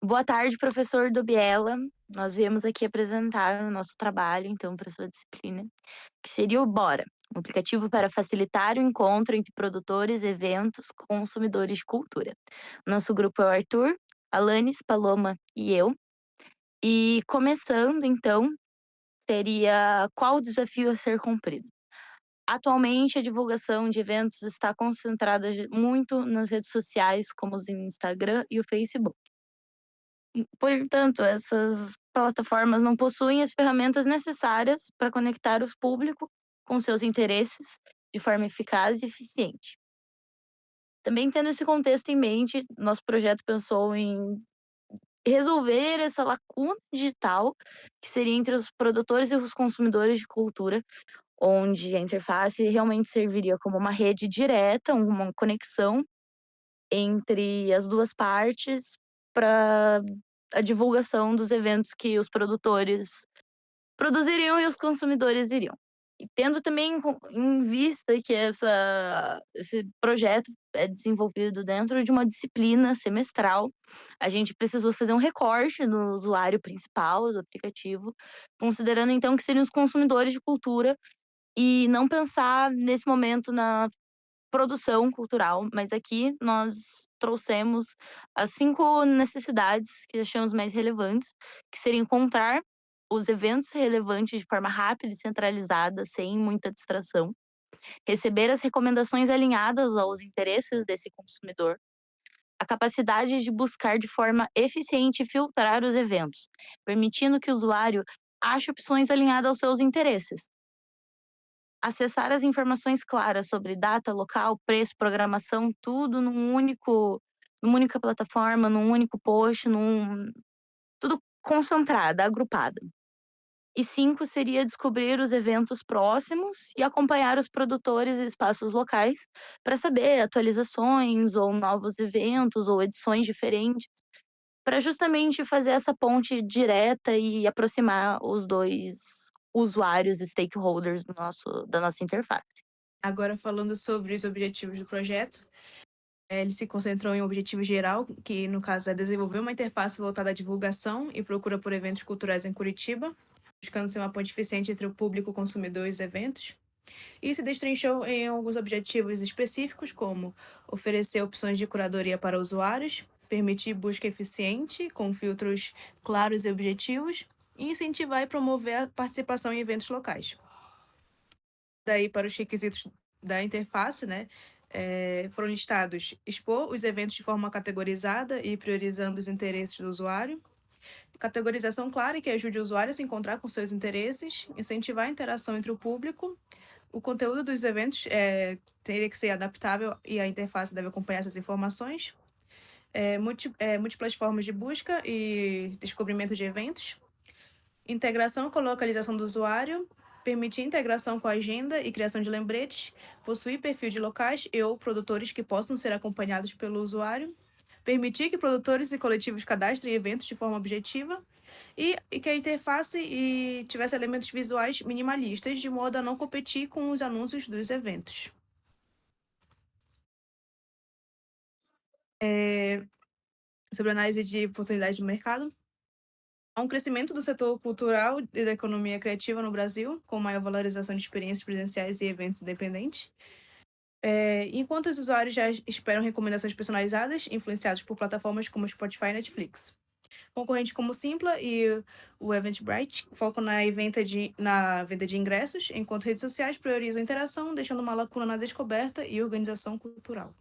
Boa tarde, professor Dobiela. Nós viemos aqui apresentar o nosso trabalho, então, para sua disciplina, que seria o Bora, um aplicativo para facilitar o encontro entre produtores, eventos, consumidores de cultura. Nosso grupo é o Arthur, Alanis, Paloma e eu. E começando, então, seria qual o desafio a ser cumprido? Atualmente, a divulgação de eventos está concentrada muito nas redes sociais, como o Instagram e o Facebook. Portanto, essas plataformas não possuem as ferramentas necessárias para conectar o público com seus interesses de forma eficaz e eficiente. Também tendo esse contexto em mente, nosso projeto pensou em resolver essa lacuna digital que seria entre os produtores e os consumidores de cultura, onde a interface realmente serviria como uma rede direta, uma conexão entre as duas partes para a divulgação dos eventos que os produtores produziriam e os consumidores iriam. E tendo também em vista que esse projeto é desenvolvido dentro de uma disciplina semestral, a gente precisou fazer um recorte no usuário principal do aplicativo, considerando então que seriam os consumidores de cultura e não pensar nesse momento na produção cultural, mas aqui nós trouxemos as 5 necessidades que achamos mais relevantes, que seria encontrar os eventos relevantes de forma rápida e centralizada, sem muita distração, receber as recomendações alinhadas aos interesses desse consumidor, a capacidade de buscar de forma eficiente e filtrar os eventos, permitindo que o usuário ache opções alinhadas aos seus interesses. Acessar as informações claras sobre data, local, preço, programação, tudo numa única plataforma, num único post, tudo concentrado, agrupado. E 5 seria descobrir os eventos próximos e acompanhar os produtores e espaços locais para saber atualizações ou novos eventos ou edições diferentes, para justamente fazer essa ponte direta e aproximar os 2 usuários e stakeholders da nossa interface. Agora falando sobre os objetivos do projeto, ele se concentrou em um objetivo geral, que no caso é desenvolver uma interface voltada à divulgação e procura por eventos culturais em Curitiba, buscando ser uma ponte eficiente entre o público consumidor e os eventos. E se destrinchou em alguns objetivos específicos, como oferecer opções de curadoria para usuários, permitir busca eficiente, com filtros claros e objetivos, e incentivar e promover a participação em eventos locais. Daí para os requisitos da interface, né, foram listados: expor os eventos de forma categorizada e priorizando os interesses do usuário, categorização clara e que ajude o usuário a se encontrar com seus interesses, incentivar a interação entre o público, o conteúdo dos eventos teria que ser adaptável e a interface deve acompanhar essas informações, múltiplas formas de busca e descobrimento de eventos, integração com a localização do usuário, permitir integração com a agenda e criação de lembretes, possuir perfil de locais e ou produtores que possam ser acompanhados pelo usuário, permitir que produtores e coletivos cadastrem eventos de forma objetiva e que a interface tivesse elementos visuais minimalistas, de modo a não competir com os anúncios dos eventos. Sobre análise de oportunidades de mercado, há um crescimento do setor cultural e da economia criativa no Brasil, com maior valorização de experiências presenciais e eventos independentes. Enquanto os usuários já esperam recomendações personalizadas, influenciadas por plataformas como Spotify e Netflix. Concorrentes como o Simpla e o Eventbrite focam na venda de ingressos, enquanto redes sociais priorizam a interação, deixando uma lacuna na descoberta e organização cultural.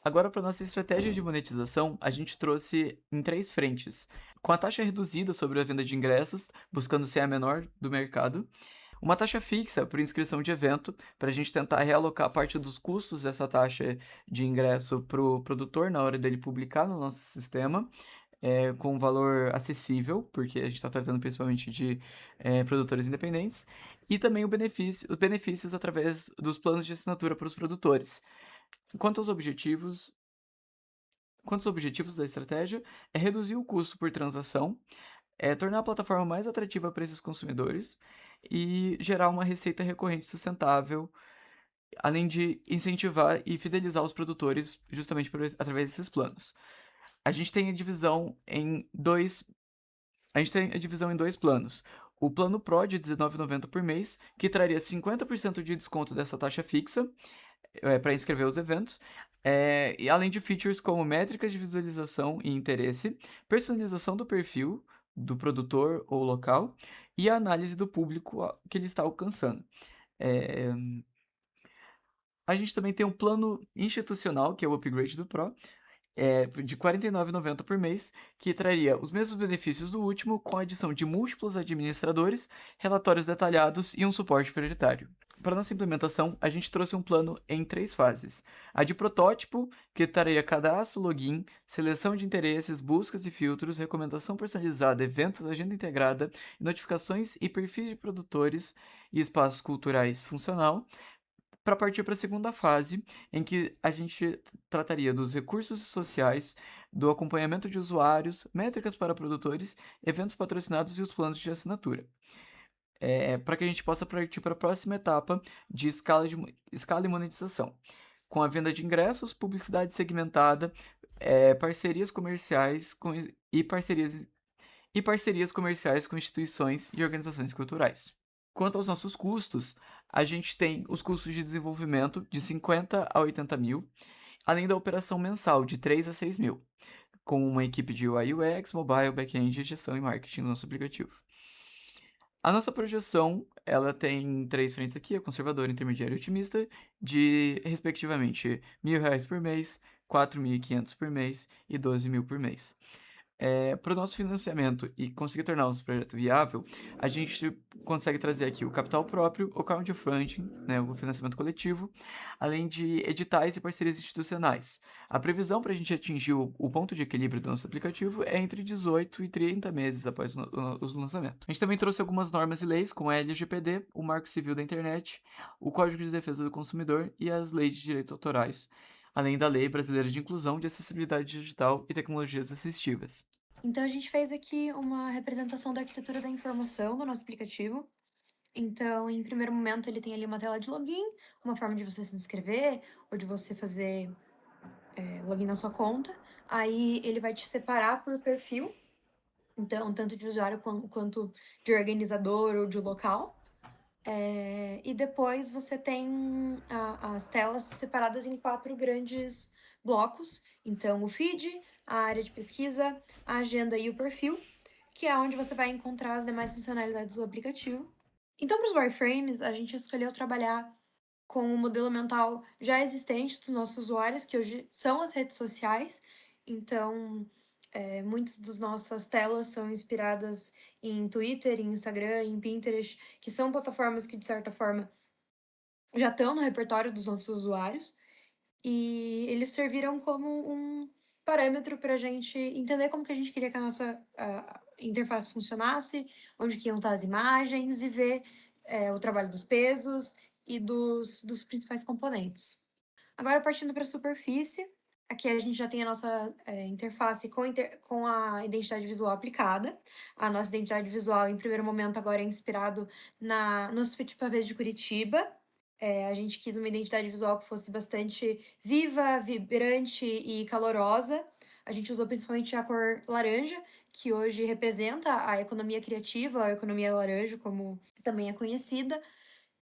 Agora, para nossa estratégia de monetização, a gente trouxe em 3 frentes. Com a taxa reduzida sobre a venda de ingressos, buscando ser a menor do mercado. Uma taxa fixa por inscrição de evento, para a gente tentar realocar parte dos custos dessa taxa de ingresso para o produtor na hora dele publicar no nosso sistema, com um valor acessível, porque a gente está tratando principalmente de produtores independentes. E também os benefícios através dos planos de assinatura para os produtores. Quanto aos objetivos, Quanto aos objetivos da estratégia, é reduzir o custo por transação, é tornar a plataforma mais atrativa para esses consumidores e gerar uma receita recorrente sustentável, além de incentivar e fidelizar os produtores justamente através desses planos. a gente tem a divisão em dois planos. O plano Pro de R$19,90 por mês, que traria 50% de desconto dessa taxa fixa para inscrever os eventos, e além de features como métricas de visualização e interesse, personalização do perfil do produtor ou local e a análise do público que ele está alcançando. É, A gente também tem um plano institucional, que é o upgrade do Pro, de R$ 49,90 por mês, que traria os mesmos benefícios do último, com a adição de múltiplos administradores, relatórios detalhados e um suporte prioritário. Para nossa implementação, a gente trouxe um plano em 3 fases. A de protótipo, que traria cadastro, login, seleção de interesses, buscas e filtros, recomendação personalizada, eventos, agenda integrada, notificações e perfis de produtores e espaços culturais funcional, para partir para a segunda fase, em que a gente trataria dos recursos sociais, do acompanhamento de usuários, métricas para produtores, eventos patrocinados e os planos de assinatura. Para que a gente possa partir para a próxima etapa de escala e monetização, com a venda de ingressos, publicidade segmentada, parcerias comerciais e parcerias comerciais com instituições e organizações culturais. Quanto aos nossos custos, a gente tem os custos de desenvolvimento de 50 a 80 mil, além da operação mensal de 3 a 6 mil, com uma equipe de UI UX, mobile, back-end, gestão e marketing do nosso aplicativo. A nossa projeção, ela tem 3 frentes aqui, a conservadora, intermediária e otimista, de, respectivamente, R$1.000 por mês, 4.500 por mês e 12 mil por mês. Para o nosso financiamento e conseguir tornar o nosso projeto viável, a gente consegue trazer aqui o capital próprio, o crowdfunding, né, o financiamento coletivo, além de editais e parcerias institucionais. A previsão para a gente atingir o ponto de equilíbrio do nosso aplicativo é entre 18 e 30 meses após o lançamento. A gente também trouxe algumas normas e leis, como a LGPD, o Marco Civil da Internet, o Código de Defesa do Consumidor e as leis de direitos autorais, além da Lei Brasileira de Inclusão de Acessibilidade Digital e Tecnologias Assistivas. Então, a gente fez aqui uma representação da arquitetura da informação do nosso aplicativo. Então, em primeiro momento, ele tem ali uma tela de login, uma forma de você se inscrever ou de você fazer login na sua conta. Aí, ele vai te separar por perfil, então, tanto de usuário quanto de organizador ou de local. E depois você tem as telas separadas em 4 grandes blocos. Então, o feed, a área de pesquisa, a agenda e o perfil, que é onde você vai encontrar as demais funcionalidades do aplicativo. Então, para os wireframes, a gente escolheu trabalhar com o modelo mental já existente dos nossos usuários, que hoje são as redes sociais. Então, muitas das nossas telas são inspiradas em Twitter, em Instagram, em Pinterest, que são plataformas que, de certa forma, já estão no repertório dos nossos usuários. E eles serviram como um parâmetro para a gente entender como que a gente queria que a nossa interface funcionasse, onde que iam estar as imagens e ver o trabalho dos pesos e dos principais componentes. Agora, partindo para a superfície, aqui a gente já tem a nossa interface com a identidade visual aplicada. A nossa identidade visual, em primeiro momento, agora é inspirado no Suíte Pavês de Curitiba. A gente quis uma identidade visual que fosse bastante viva, vibrante e calorosa. A gente usou principalmente a cor laranja, que hoje representa a economia criativa, a economia laranja, como também é conhecida.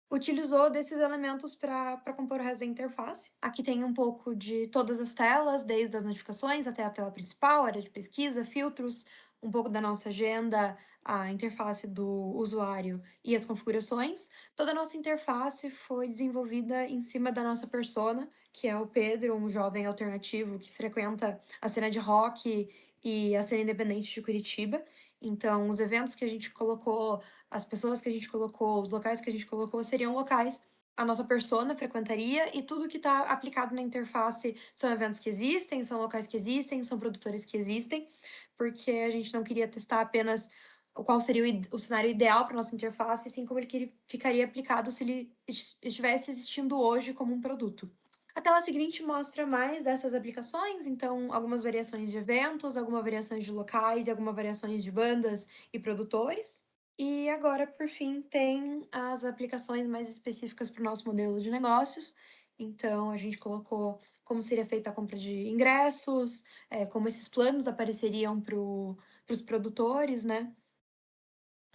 Utilizou desses elementos para compor o resto da interface. Aqui tem um pouco de todas as telas, desde as notificações até a tela principal, área de pesquisa, filtros, um pouco da nossa agenda, a interface do usuário e as configurações. Toda a nossa interface foi desenvolvida em cima da nossa persona, que é o Pedro, um jovem alternativo que frequenta a cena de rock e a cena independente de Curitiba. Então, os eventos que a gente colocou, as pessoas que a gente colocou, os locais que a gente colocou seriam locais a nossa persona frequentaria e tudo que está aplicado na interface são eventos que existem, são locais que existem, são produtores que existem, porque a gente não queria testar apenas qual seria o cenário ideal para nossa interface, assim como ele ficaria aplicado se ele estivesse existindo hoje como um produto. A tela seguinte mostra mais dessas aplicações, então algumas variações de eventos, algumas variações de locais e algumas variações de bandas e produtores. E agora, por fim, tem as aplicações mais específicas para o nosso modelo de negócios. Então, a gente colocou como seria feita a compra de ingressos, como esses planos apareceriam para os produtores, né?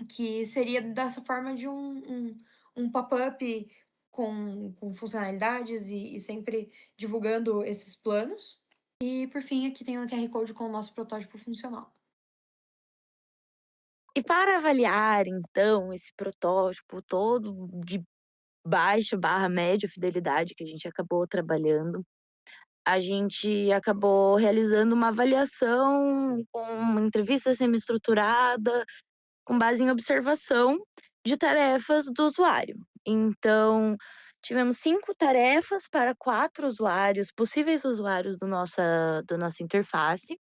Que seria dessa forma de um pop-up com funcionalidades e sempre divulgando esses planos. E por fim, aqui tem o QR Code com o nosso protótipo funcional. E para avaliar, então, esse protótipo todo de baixa barra média fidelidade que a gente acabou trabalhando, a gente acabou realizando uma avaliação com uma entrevista semi-estruturada, com base em observação de tarefas do usuário. Então, tivemos 5 tarefas para 4 usuários, possíveis usuários da nossa interface,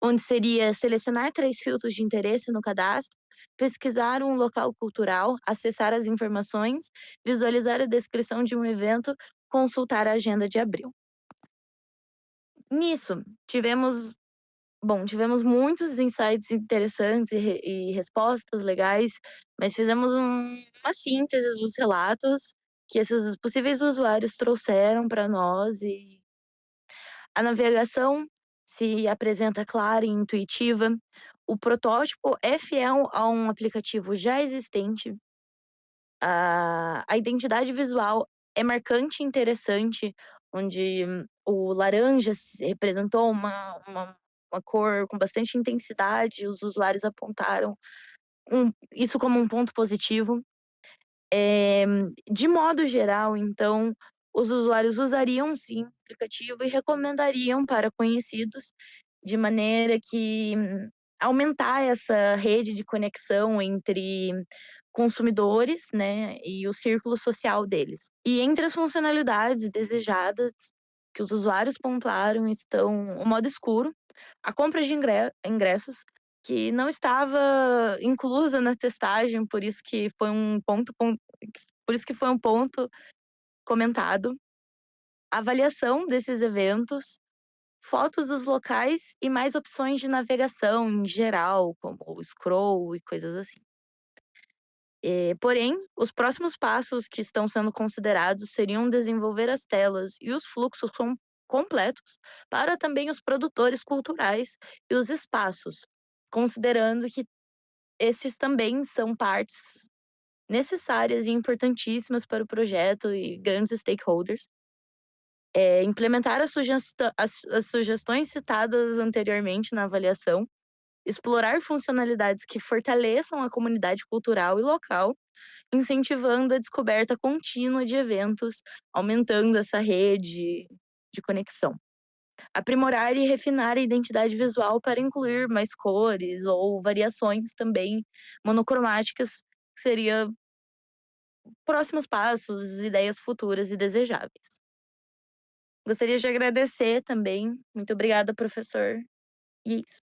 onde seria selecionar 3 filtros de interesse no cadastro, pesquisar um local cultural, acessar as informações, visualizar a descrição de um evento, consultar a agenda de abril. Nisso, tivemos muitos insights interessantes e respostas legais, mas fizemos uma síntese dos relatos que esses possíveis usuários trouxeram para nós e a navegação se apresenta clara e intuitiva. O protótipo é fiel a um aplicativo já existente. A identidade visual é marcante e interessante, onde o laranja representou uma cor com bastante intensidade, os usuários apontaram isso como um ponto positivo. De modo geral, então, os usuários usariam sim o aplicativo e recomendariam para conhecidos, de maneira que aumentar essa rede de conexão entre consumidores, né, e o círculo social deles. E entre as funcionalidades desejadas que os usuários pontuaram estão o modo escuro, a compra de ingressos, que não estava inclusa na testagem, por isso que foi um ponto comentado. Avaliação desses eventos, fotos dos locais e mais opções de navegação em geral, como o scroll e coisas assim. Porém, os próximos passos que estão sendo considerados seriam desenvolver as telas e os fluxos completos para também os produtores culturais e os espaços, considerando que esses também são partes necessárias e importantíssimas para o projeto e grandes stakeholders. Implementar as sugestões citadas anteriormente na avaliação, explorar funcionalidades que fortaleçam a comunidade cultural e local, incentivando a descoberta contínua de eventos, aumentando essa rede de conexão. Aprimorar e refinar a identidade visual para incluir mais cores ou variações também monocromáticas, que seria próximos passos, ideias futuras e desejáveis. Gostaria de agradecer também. Muito obrigada, professor. E é isso.